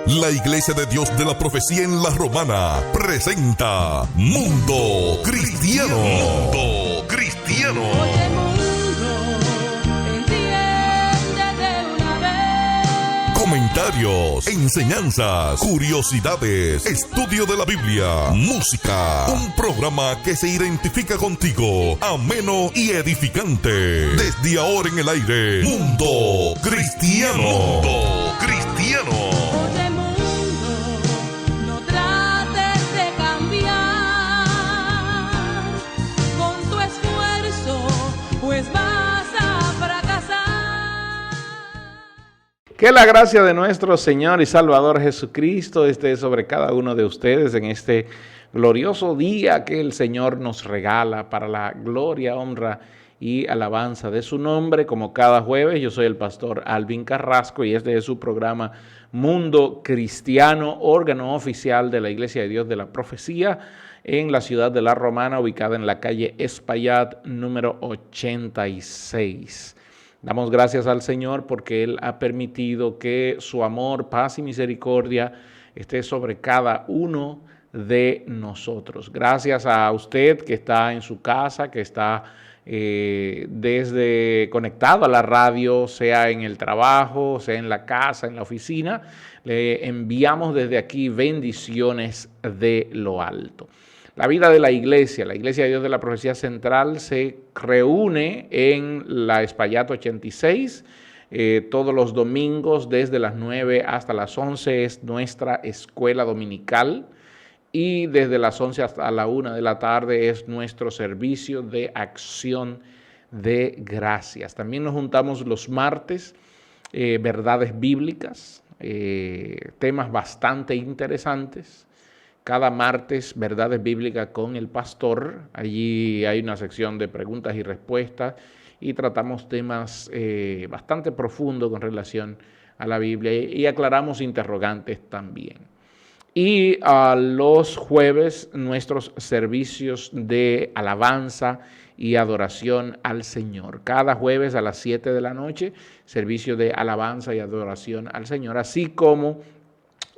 La Iglesia de Dios de la Profecía en La Romana presenta Mundo Cristiano. Mundo Cristiano. Oye, mundo, entiende de una vez. Comentarios, enseñanzas, curiosidades, estudio de la Biblia, música. Un programa que se identifica contigo, ameno y edificante. Desde ahora en el aire, Mundo Cristiano. Mundo Cristiano. Oye, mundo, no trates de cambiar con tu esfuerzo, pues vas a fracasar. Que la gracia de nuestro Señor y Salvador Jesucristo esté sobre cada uno de ustedes en este glorioso día que el Señor nos regala para la gloria, honra y alabanza de su nombre. Como cada jueves, yo soy el pastor Alvin Carrasco y este es su programa Mundo Cristiano, órgano oficial de la Iglesia de Dios de la Profecía en la ciudad de La Romana, ubicada en la calle Espaillat número 86. Damos gracias al Señor porque Él ha permitido que su amor, paz y misericordia esté sobre cada uno de nosotros. Gracias a usted que está en su casa, que está desde conectado a la radio, sea en el trabajo, sea en la casa, en la oficina. Le enviamos desde aquí bendiciones de lo alto. La vida de la Iglesia de Dios de la Profecía Central se reúne en la Espaillat 86 todos los domingos desde las 9 hasta las 11 es nuestra escuela dominical y desde las 11 hasta la 1 de la tarde es nuestro servicio de acción de gracias. También nos juntamos los martes, verdades bíblicas, temas bastante interesantes. Cada martes, verdades bíblicas con el pastor. Allí hay una sección de preguntas y respuestas y tratamos temas bastante profundos con relación a la Biblia y aclaramos interrogantes también. Y los jueves, nuestros servicios de alabanza y adoración al Señor. Cada jueves a las 7 de la noche, servicio de alabanza y adoración al Señor, así como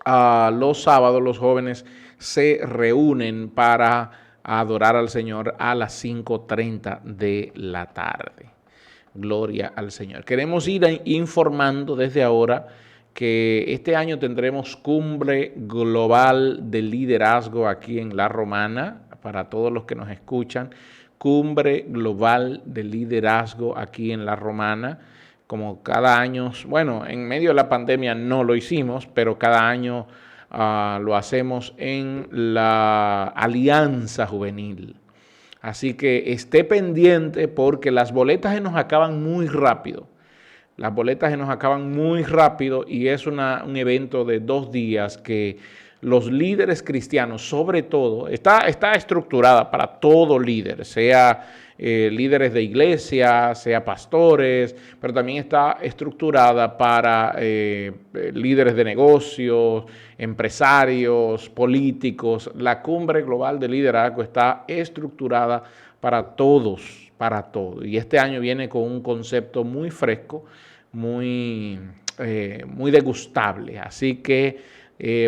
los sábados los jóvenes se reúnen para adorar al Señor a las 5:30 de la tarde. Gloria al Señor. Queremos ir informando desde ahora que este año tendremos cumbre global de liderazgo aquí en La Romana, para todos los que nos escuchan, cumbre global de liderazgo aquí en La Romana. Como cada año, bueno, en medio de la pandemia no lo hicimos, pero cada año lo hacemos en la Alianza Juvenil. Así que esté pendiente porque las boletas se nos acaban muy rápido. Las boletas se nos acaban muy rápido y es un evento de 2 días que los líderes cristianos, sobre todo, está estructurada para todo líder, sea líderes de iglesia, sea pastores, pero también está estructurada para líderes de negocios, empresarios, políticos. La Cumbre Global de Liderazgo está estructurada para todos, para todos. Y este año viene con un concepto muy fresco, muy degustable. Así que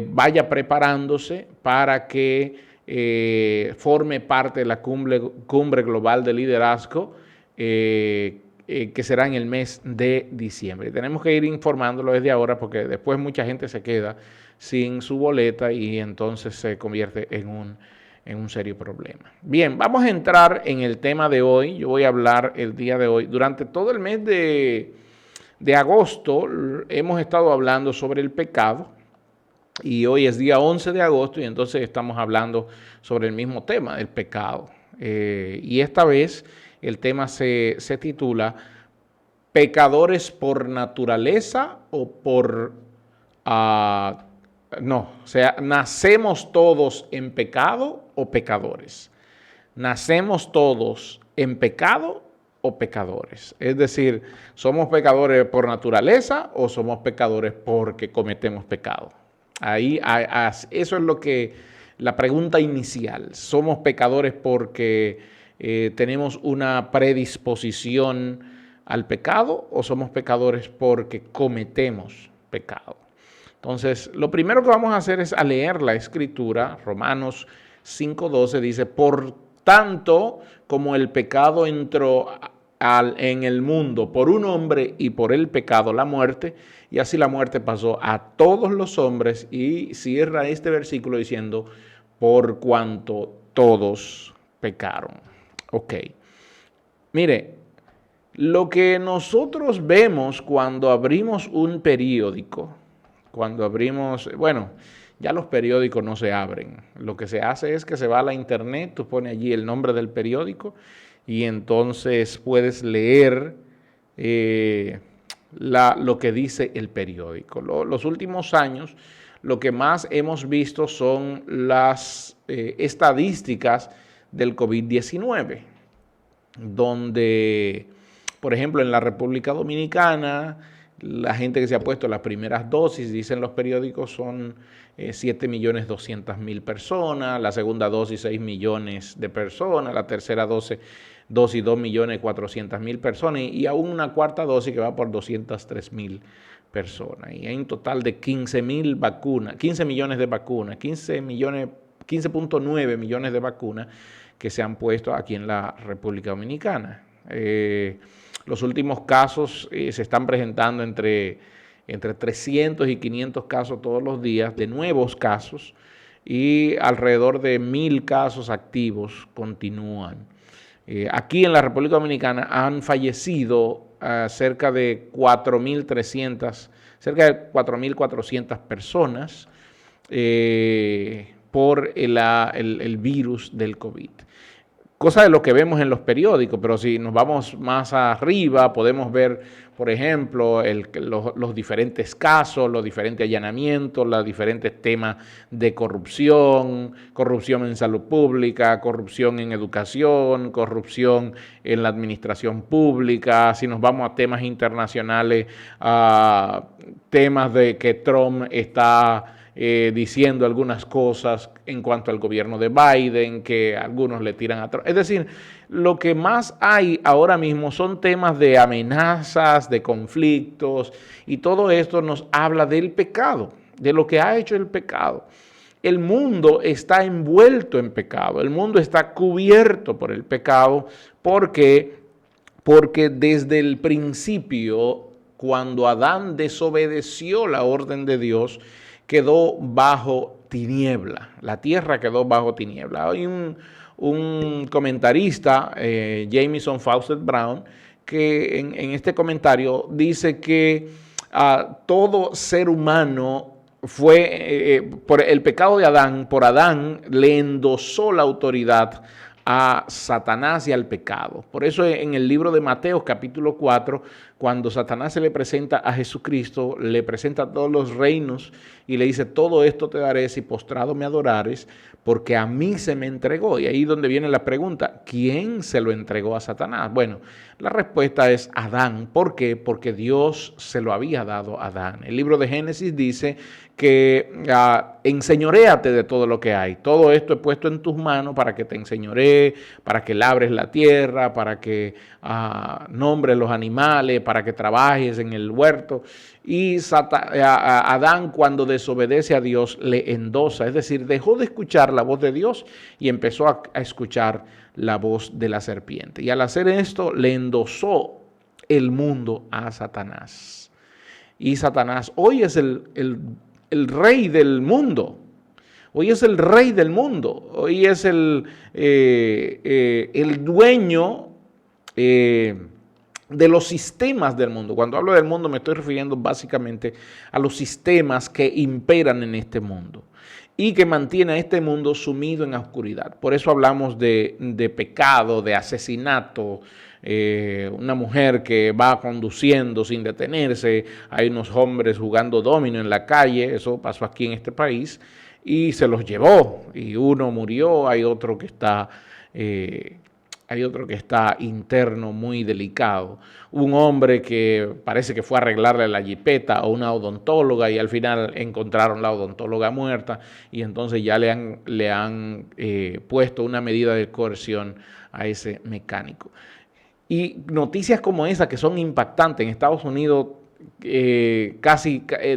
vaya preparándose para que forme parte de la cumbre global de liderazgo que será en el mes de diciembre. Tenemos que ir informándolo desde ahora porque después mucha gente se queda sin su boleta y entonces se convierte en un serio problema. Bien, vamos a entrar en el tema de hoy. Yo voy a hablar el día de hoy. Durante todo el mes de agosto hemos estado hablando sobre el pecado. Y hoy es día 11 de agosto y entonces estamos hablando sobre el mismo tema, el pecado. Y esta vez el tema se titula ¿Pecadores por naturaleza o por... ¿nacemos todos en pecado o pecadores? ¿Nacemos todos en pecado o pecadores? Es decir, ¿somos pecadores por naturaleza o somos pecadores porque cometemos pecado? Eso es lo que la pregunta inicial. ¿Somos pecadores porque tenemos una predisposición al pecado o somos pecadores porque cometemos pecado? Entonces, lo primero que vamos a hacer es a leer la Escritura. Romanos 5:12 dice, por tanto, como el pecado entró en el mundo por un hombre y por el pecado la muerte, y así la muerte pasó a todos los hombres, y cierra este versículo diciendo, por cuanto todos pecaron. Ok. Mire, lo que nosotros vemos cuando abrimos un periódico, ya los periódicos no se abren. Lo que se hace es que se va a la internet, tú pones allí el nombre del periódico y entonces puedes leer lo que dice el periódico. Los últimos años, lo que más hemos visto son las estadísticas del COVID-19, donde, por ejemplo, en la República Dominicana, la gente que se ha puesto las primeras dosis, dicen los periódicos, son 7.200.000 personas, la segunda dosis 6 millones de personas, la tercera dosis 2.400.000 personas y aún una cuarta dosis que va por 203.000 personas. Y hay un total de 15.000 vacunas, 15 millones de vacunas, 15.9 millones de vacunas que se han puesto aquí en la República Dominicana. Los últimos casos se están presentando entre 300 y 500 casos todos los días de nuevos casos y alrededor de 1.000 casos activos continúan. Aquí en la República Dominicana han fallecido cerca de 4.400 personas por el virus del COVID. Cosa de lo que vemos en los periódicos, pero si nos vamos más arriba podemos ver, por ejemplo, los diferentes casos, los diferentes allanamientos, los diferentes temas de corrupción, corrupción en salud pública, corrupción en educación, corrupción en la administración pública. Si nos vamos a temas internacionales, temas de que Trump está diciendo algunas cosas en cuanto al gobierno de Biden, que algunos le tiran atrás. Es decir, lo que más hay ahora mismo son temas de amenazas, de conflictos, y todo esto nos habla del pecado, de lo que ha hecho el pecado. El mundo está envuelto en pecado, el mundo está cubierto por el pecado, porque desde el principio, cuando Adán desobedeció la orden de Dios, quedó bajo tiniebla, la tierra quedó bajo tiniebla. Hay un comentarista, Jamieson Fausset Brown, que en este comentario dice que todo ser humano fue, por el pecado de Adán, por Adán le endosó la autoridad a Satanás y al pecado. Por eso en el libro de Mateo capítulo 4, cuando Satanás se le presenta a Jesucristo, le presenta todos los reinos y le dice, todo esto te daré si postrado me adorares, porque a mí se me entregó. Y ahí es donde viene la pregunta, ¿quién se lo entregó a Satanás? Bueno, la respuesta es Adán. ¿Por qué? Porque Dios se lo había dado a Adán. El libro de Génesis dice que enseñoréate de todo lo que hay. Todo esto he puesto en tus manos para que te enseñoree, para que labres la tierra, para que nombres los animales, para que trabajes en el huerto. Y Adán, cuando desobedece a Dios, le endosa, es decir, dejó de escuchar la voz de Dios y empezó a escuchar la voz de la serpiente. Y al hacer esto, le endosó el mundo a Satanás. Y Satanás hoy es el rey del mundo. Hoy es el rey del mundo. Hoy es el dueño de los sistemas del mundo. Cuando hablo del mundo me estoy refiriendo básicamente a los sistemas que imperan en este mundo y que mantiene a este mundo sumido en la oscuridad. Por eso hablamos de pecado, de asesinato, una mujer que va conduciendo sin detenerse, hay unos hombres jugando domino en la calle, eso pasó aquí en este país, y se los llevó, y uno murió, hay otro que está interno muy delicado. Un hombre que parece que fue a arreglarle la jipeta a una odontóloga y al final encontraron la odontóloga muerta y entonces ya le han puesto una medida de coerción a ese mecánico. Y noticias como esa que son impactantes. En Estados Unidos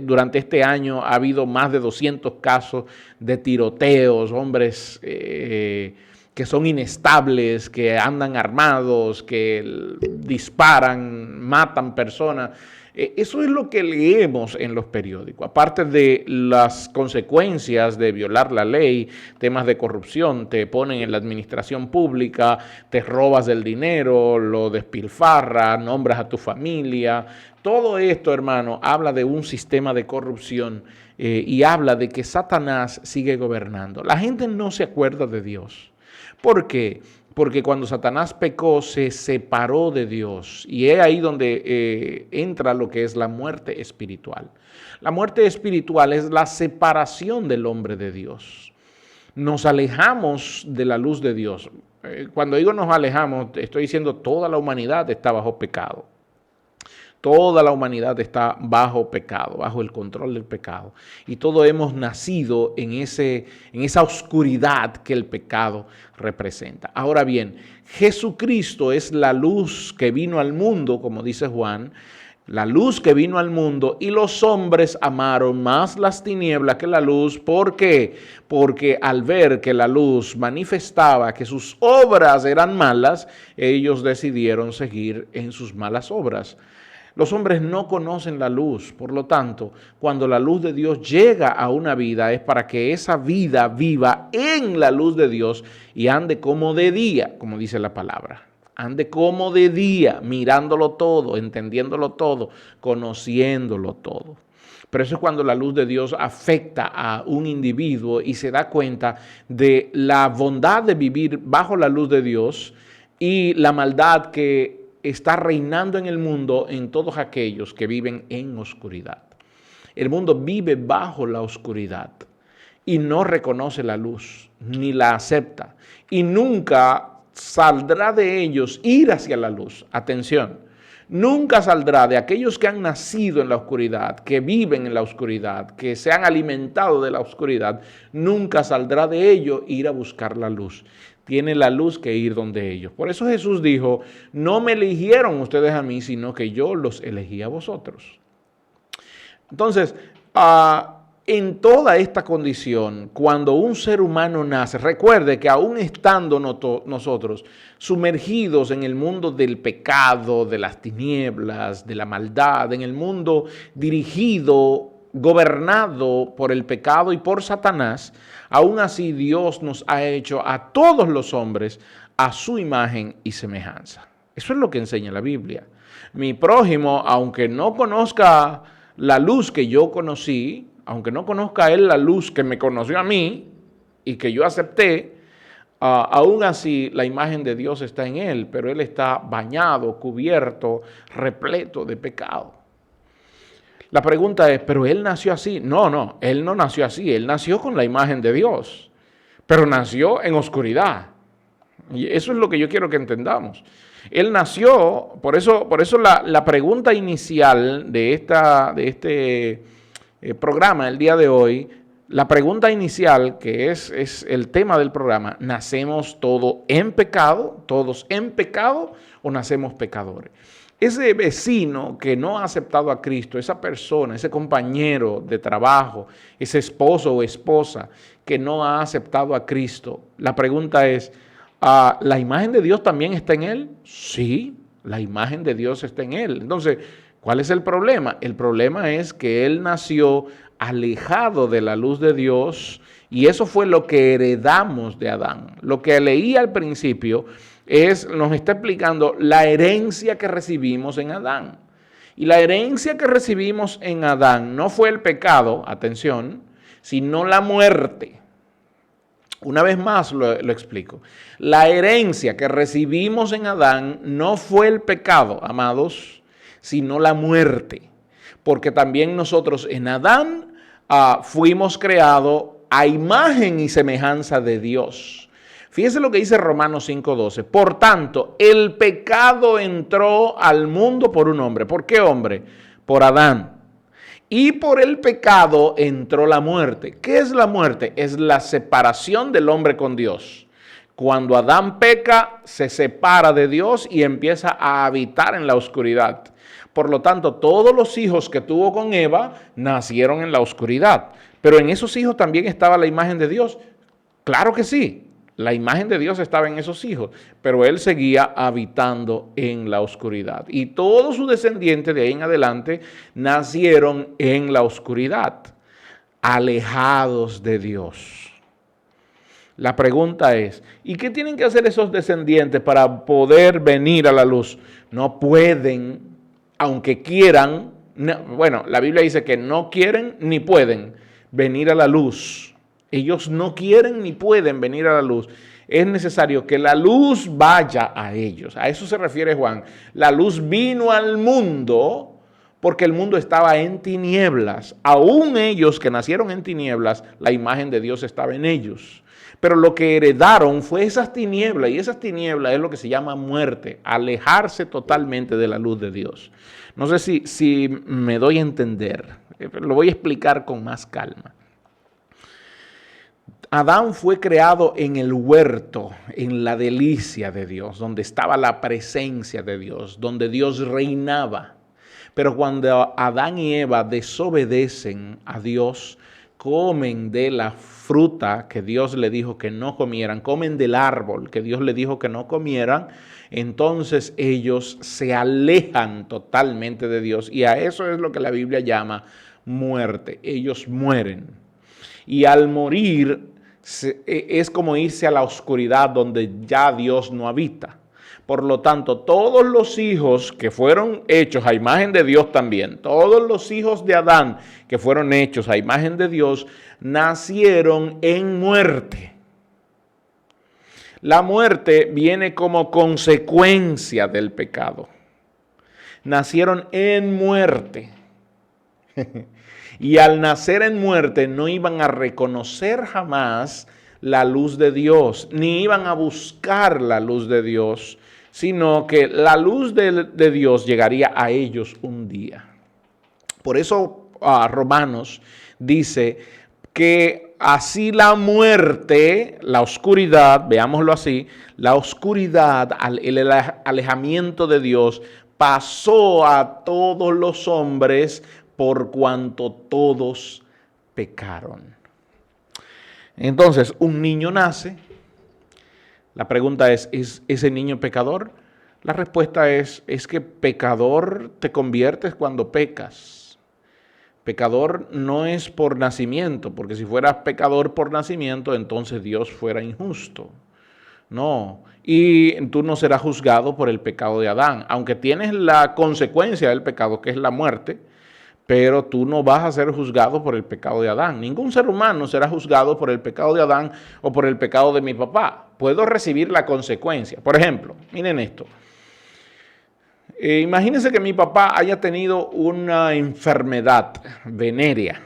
Durante este año ha habido más de 200 casos de tiroteos, hombres que son inestables, que andan armados, que disparan, matan personas. Eso es lo que leemos en los periódicos, aparte de las consecuencias de violar la ley, temas de corrupción, te ponen en la administración pública, te robas el dinero, lo despilfarras, nombras a tu familia. Todo esto, hermano, habla de un sistema de corrupción y habla de que Satanás sigue gobernando. La gente no se acuerda de Dios. ¿Por qué? Porque cuando Satanás pecó se separó de Dios y es ahí donde entra lo que es la muerte espiritual. La muerte espiritual es la separación del hombre de Dios. Nos alejamos de la luz de Dios. Cuando digo nos alejamos, estoy diciendo toda la humanidad está bajo pecado. Toda la humanidad está bajo pecado, bajo el control del pecado. Y todos hemos nacido en esa oscuridad que el pecado representa. Ahora bien, Jesucristo es la luz que vino al mundo, como dice Juan, la luz que vino al mundo, y los hombres amaron más las tinieblas que la luz. ¿Por qué? Porque al ver que la luz manifestaba que sus obras eran malas, ellos decidieron seguir en sus malas obras. Los hombres no conocen la luz, por lo tanto, cuando la luz de Dios llega a una vida es para que esa vida viva en la luz de Dios y ande como de día, como dice la palabra. Ande como de día, mirándolo todo, entendiéndolo todo, conociéndolo todo. Pero eso es cuando la luz de Dios afecta a un individuo y se da cuenta de la bondad de vivir bajo la luz de Dios y la maldad que está reinando en el mundo en todos aquellos que viven en oscuridad. El mundo vive bajo la oscuridad y no reconoce la luz, ni la acepta, y nunca saldrá de ellos ir hacia la luz. Atención, nunca saldrá de aquellos que han nacido en la oscuridad, que viven en la oscuridad, que se han alimentado de la oscuridad, nunca saldrá de ellos ir a buscar la luz. Tiene la luz que ir donde ellos. Por eso Jesús dijo, no me eligieron ustedes a mí, sino que yo los elegí a vosotros. Entonces, en toda esta condición, cuando un ser humano nace, recuerde que aún estando nosotros sumergidos en el mundo del pecado, de las tinieblas, de la maldad, en el mundo dirigido, gobernado por el pecado y por Satanás, aún así Dios nos ha hecho a todos los hombres a su imagen y semejanza. Eso es lo que enseña la Biblia. Mi prójimo, aunque no conozca la luz que yo conocí, aunque no conozca él la luz que me conoció a mí y que yo acepté, aún así la imagen de Dios está en él, pero él está bañado, cubierto, repleto de pecado. La pregunta es, ¿pero él nació así? No, él no nació así, él nació con la imagen de Dios, pero nació en oscuridad. Y eso es lo que yo quiero que entendamos. Él nació, por eso la pregunta inicial de este programa el día de hoy, la pregunta inicial que es el tema del programa, ¿nacemos todos en pecado o nacemos pecadores? Ese vecino que no ha aceptado a Cristo, esa persona, ese compañero de trabajo, ese esposo o esposa que no ha aceptado a Cristo, la pregunta es, ¿la imagen de Dios también está en él? Sí, la imagen de Dios está en él. Entonces, ¿cuál es el problema? El problema es que él nació alejado de la luz de Dios y eso fue lo que heredamos de Adán. Lo que leí al principio nos está explicando la herencia que recibimos en Adán. Y la herencia que recibimos en Adán no fue el pecado, atención, sino la muerte. Una vez más lo explico. La herencia que recibimos en Adán no fue el pecado, amados, sino la muerte. Porque también nosotros en Adán fuimos creados a imagen y semejanza de Dios. Fíjese lo que dice Romanos 5:12. Por tanto, el pecado entró al mundo por un hombre. ¿Por qué hombre? Por Adán. Y por el pecado entró la muerte. ¿Qué es la muerte? Es la separación del hombre con Dios. Cuando Adán peca, se separa de Dios y empieza a habitar en la oscuridad. Por lo tanto, todos los hijos que tuvo con Eva nacieron en la oscuridad. Pero en esos hijos también estaba la imagen de Dios. Claro que sí, la imagen de Dios estaba en esos hijos, pero él seguía habitando en la oscuridad. Y todos sus descendientes de ahí en adelante nacieron en la oscuridad, alejados de Dios. La pregunta es, ¿y qué tienen que hacer esos descendientes para poder venir a la luz? No pueden, aunque quieran, bueno, la Biblia dice que no quieren ni pueden venir a la luz. Ellos no quieren ni pueden venir a la luz. Es necesario que la luz vaya a ellos. A eso se refiere Juan. La luz vino al mundo porque el mundo estaba en tinieblas. Aún ellos que nacieron en tinieblas, la imagen de Dios estaba en ellos. Pero lo que heredaron fue esas tinieblas, y esas tinieblas es lo que se llama muerte, alejarse totalmente de la luz de Dios. No sé si me doy a entender, lo voy a explicar con más calma. Adán fue creado en el huerto, en la delicia de Dios, donde estaba la presencia de Dios, donde Dios reinaba. Pero cuando Adán y Eva desobedecen a Dios, comen de la fruta que Dios le dijo que no comieran, comen del árbol que Dios le dijo que no comieran, entonces ellos se alejan totalmente de Dios. Y a eso es lo que la Biblia llama muerte. Ellos mueren. Y al morir es como irse a la oscuridad donde ya Dios no habita. Por lo tanto, todos los hijos que fueron hechos a imagen de Dios también, todos los hijos de Adán que fueron hechos a imagen de Dios, nacieron en muerte. La muerte viene como consecuencia del pecado. Nacieron en muerte. Y al nacer en muerte no iban a reconocer jamás la luz de Dios, ni iban a buscar la luz de Dios, sino que la luz de Dios llegaría a ellos un día. Por eso Romanos dice que así la muerte, la oscuridad, veámoslo así, la oscuridad, el alejamiento de Dios pasó a todos los hombres por cuanto todos pecaron. Entonces, un niño nace. La pregunta ¿es ese niño pecador? La respuesta es que pecador te conviertes cuando pecas. Pecador no es por nacimiento, porque si fueras pecador por nacimiento, entonces Dios fuera injusto. No, y tú no serás juzgado por el pecado de Adán, aunque tienes la consecuencia del pecado, que es la muerte, pero tú no vas a ser juzgado por el pecado de Adán. Ningún ser humano será juzgado por el pecado de Adán o por el pecado de mi papá. Puedo recibir la consecuencia. Por ejemplo, miren esto. Imagínense que mi papá haya tenido una enfermedad venérea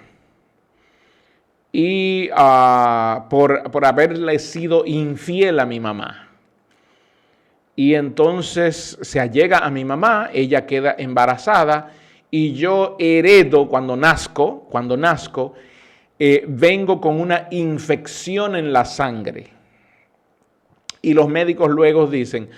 y por haberle sido infiel a mi mamá. Y entonces se allega a mi mamá, ella queda embarazada y yo heredo cuando nazco, vengo con una infección en la sangre. Y los médicos luego dicen,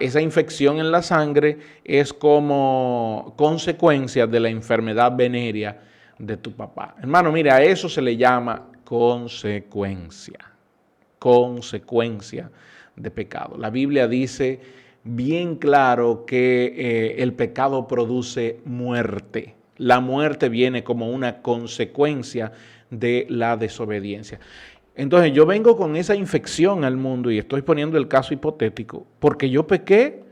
esa infección en la sangre es como consecuencia de la enfermedad venérea de tu papá. Hermano, mira, a eso se le llama consecuencia de pecado. La Biblia dice bien claro que el pecado produce muerte. La muerte viene como una consecuencia de la desobediencia. Entonces yo vengo con esa infección al mundo y estoy poniendo el caso hipotético. Porque yo pequé,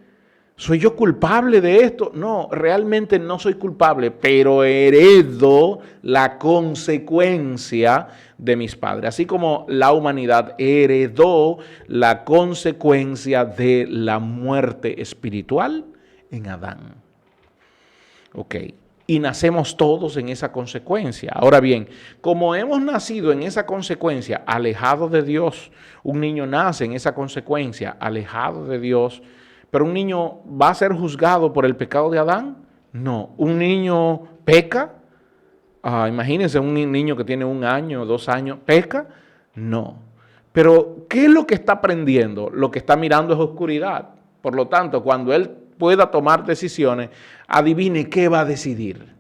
¿soy yo culpable de esto? No, realmente no soy culpable, pero heredo la consecuencia de mis padres. Así como la humanidad heredó la consecuencia de la muerte espiritual en Adán. Ok. Y nacemos todos en esa consecuencia. Ahora bien, como hemos nacido en esa consecuencia, alejados de Dios, un niño nace en esa consecuencia, alejado de Dios, pero un niño va a ser juzgado por el pecado de Adán. No, un niño peca. Imagínense un niño que tiene 1 año, 2 años, ¿peca? No. Pero, ¿qué es lo que está aprendiendo? Lo que está mirando es oscuridad. Por lo tanto, cuando él pueda tomar decisiones, adivine qué va a decidir.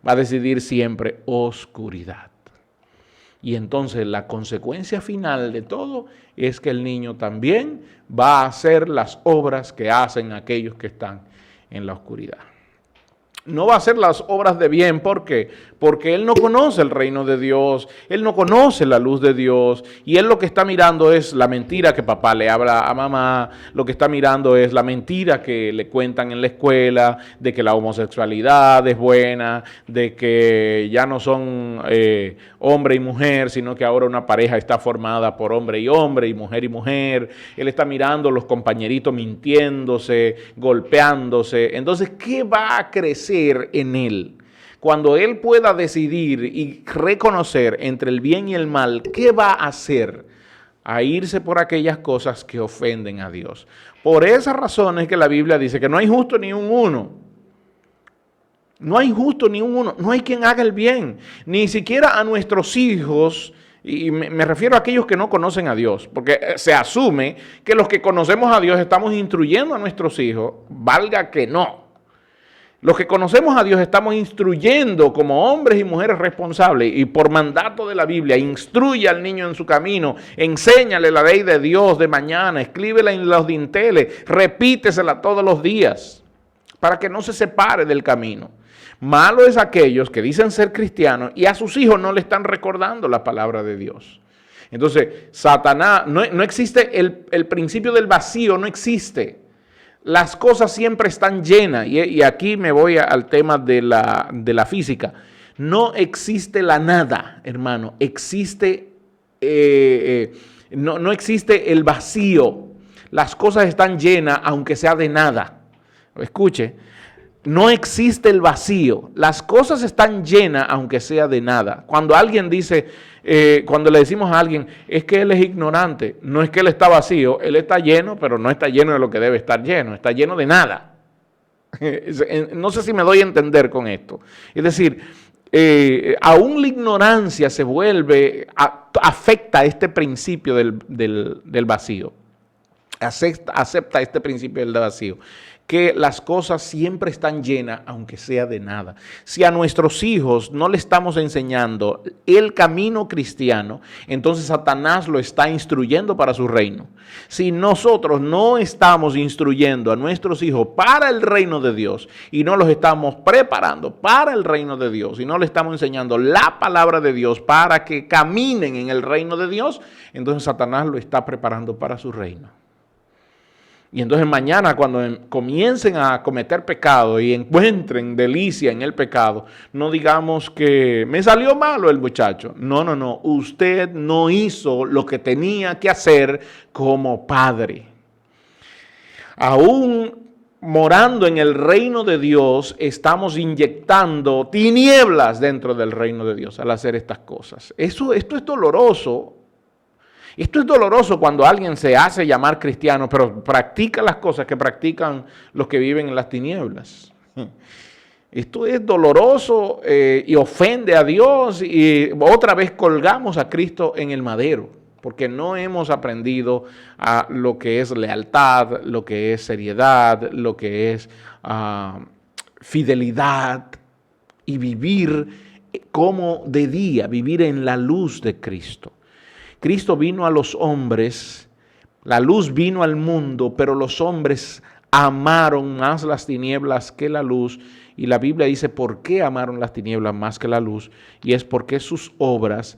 Va a decidir siempre oscuridad. Y entonces la consecuencia final de todo es que el niño también va a hacer las obras que hacen aquellos que están en la oscuridad. No va a hacer las obras de bien, ¿por qué? Porque él no conoce el reino de Dios, él no conoce la luz de Dios, y él lo que está mirando es la mentira que papá le habla a mamá, lo que está mirando es la mentira que le cuentan en la escuela, de que la homosexualidad es buena, de que ya no son hombre y mujer, sino que ahora una pareja está formada por hombre y mujer y mujer. Él está mirando los compañeritos mintiéndose, golpeándose. Entonces, ¿qué va a crecer en él? Cuando él pueda decidir y reconocer entre el bien y el mal, ¿qué va a hacer? A irse por aquellas cosas que ofenden a Dios. Por esas razones que la Biblia dice que no hay justo ni un uno. No hay justo ni un uno. No hay quien haga el bien. Ni siquiera a nuestros hijos. Y me refiero a aquellos que no conocen a Dios. Porque se asume que los que conocemos a Dios estamos instruyendo a nuestros hijos. Valga que no. Los que conocemos a Dios estamos instruyendo como hombres y mujeres responsables, y por mandato de la Biblia, instruye al niño en su camino, enséñale la ley de Dios de mañana, escríbela en los dinteles, repítesela todos los días, para que no se separe del camino. Malo es aquellos que dicen ser cristianos y a sus hijos no le están recordando la palabra de Dios. Entonces, Satanás, no existe el principio del vacío, no existe. Las cosas siempre están llenas, y aquí me voy al tema de la física. No existe la nada, hermano, existe, no existe el vacío. Las cosas están llenas aunque sea de nada. Escuche, no existe el vacío. Las cosas están llenas aunque sea de nada. Cuando alguien dice, cuando le decimos a alguien, es que él es ignorante, no es que él está vacío, él está lleno, pero no está lleno de lo que debe estar lleno, está lleno de nada. No sé si me doy a entender con esto. Es decir, aún la ignorancia se vuelve, afecta este principio del vacío. Acepta este principio del vacío, que las cosas siempre están llenas, aunque sea de nada. Si a nuestros hijos no le estamos enseñando el camino cristiano, entonces Satanás lo está instruyendo para su reino. Si nosotros no estamos instruyendo a nuestros hijos para el reino de Dios y no los estamos preparando para el reino de Dios y no le estamos enseñando la palabra de Dios para que caminen en el reino de Dios, entonces Satanás lo está preparando para su reino. Y entonces mañana cuando comiencen a cometer pecado y encuentren delicia en el pecado, no digamos que me salió malo el muchacho. No. Usted no hizo lo que tenía que hacer como padre. Aún morando en el reino de Dios, estamos inyectando tinieblas dentro del reino de Dios al hacer estas cosas. Esto es doloroso. Esto es doloroso cuando alguien se hace llamar cristiano, pero practica las cosas que practican los que viven en las tinieblas. Esto es doloroso y ofende a Dios, y otra vez colgamos a Cristo en el madero, porque no hemos aprendido a lo que es lealtad, lo que es seriedad, lo que es fidelidad y vivir como de día, vivir en la luz de Cristo. Cristo vino a los hombres, la luz vino al mundo, pero los hombres amaron más las tinieblas que la luz. Y la Biblia dice, ¿por qué amaron las tinieblas más que la luz? Y es porque sus obras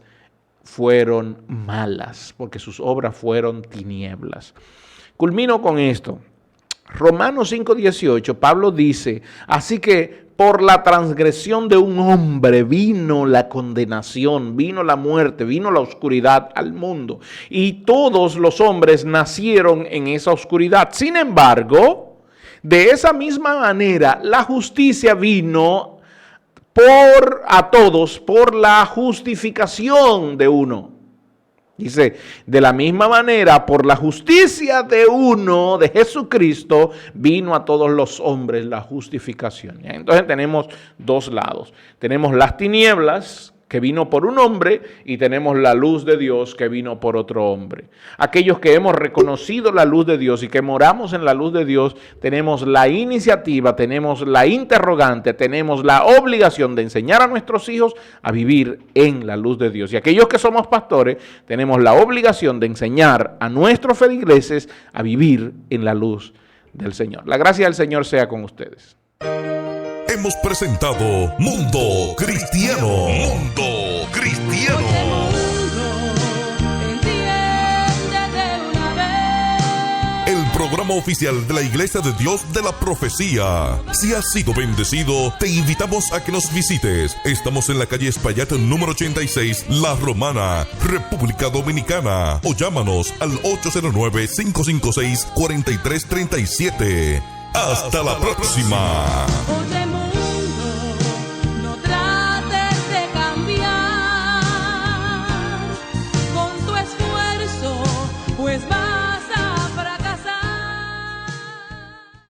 fueron malas, porque sus obras fueron tinieblas. Culmino con esto. Romanos 5:18, Pablo dice, así que por la transgresión de un hombre vino la condenación, vino la muerte, vino la oscuridad al mundo. Y todos los hombres nacieron en esa oscuridad. Sin embargo, de esa misma manera, la justicia vino a todos por la justificación de uno. Dice, de la misma manera, por la justicia de uno, de Jesucristo, vino a todos los hombres la justificación. Entonces tenemos dos lados. Tenemos las tinieblas, que vino por un hombre, y tenemos la luz de Dios que vino por otro hombre. Aquellos que hemos reconocido la luz de Dios y que moramos en la luz de Dios, tenemos la iniciativa, tenemos la interrogante, tenemos la obligación de enseñar a nuestros hijos a vivir en la luz de Dios. Y aquellos que somos pastores, tenemos la obligación de enseñar a nuestros feligreses a vivir en la luz del Señor. La gracia del Señor sea con ustedes. Hemos presentado Mundo Cristiano. Mundo Cristiano. El programa oficial de la Iglesia de Dios de la Profecía. Si has sido bendecido, te invitamos a que nos visites. Estamos en la calle Espaillat número 86, La Romana, República Dominicana. O llámanos al 809-556-4337. Hasta la próxima.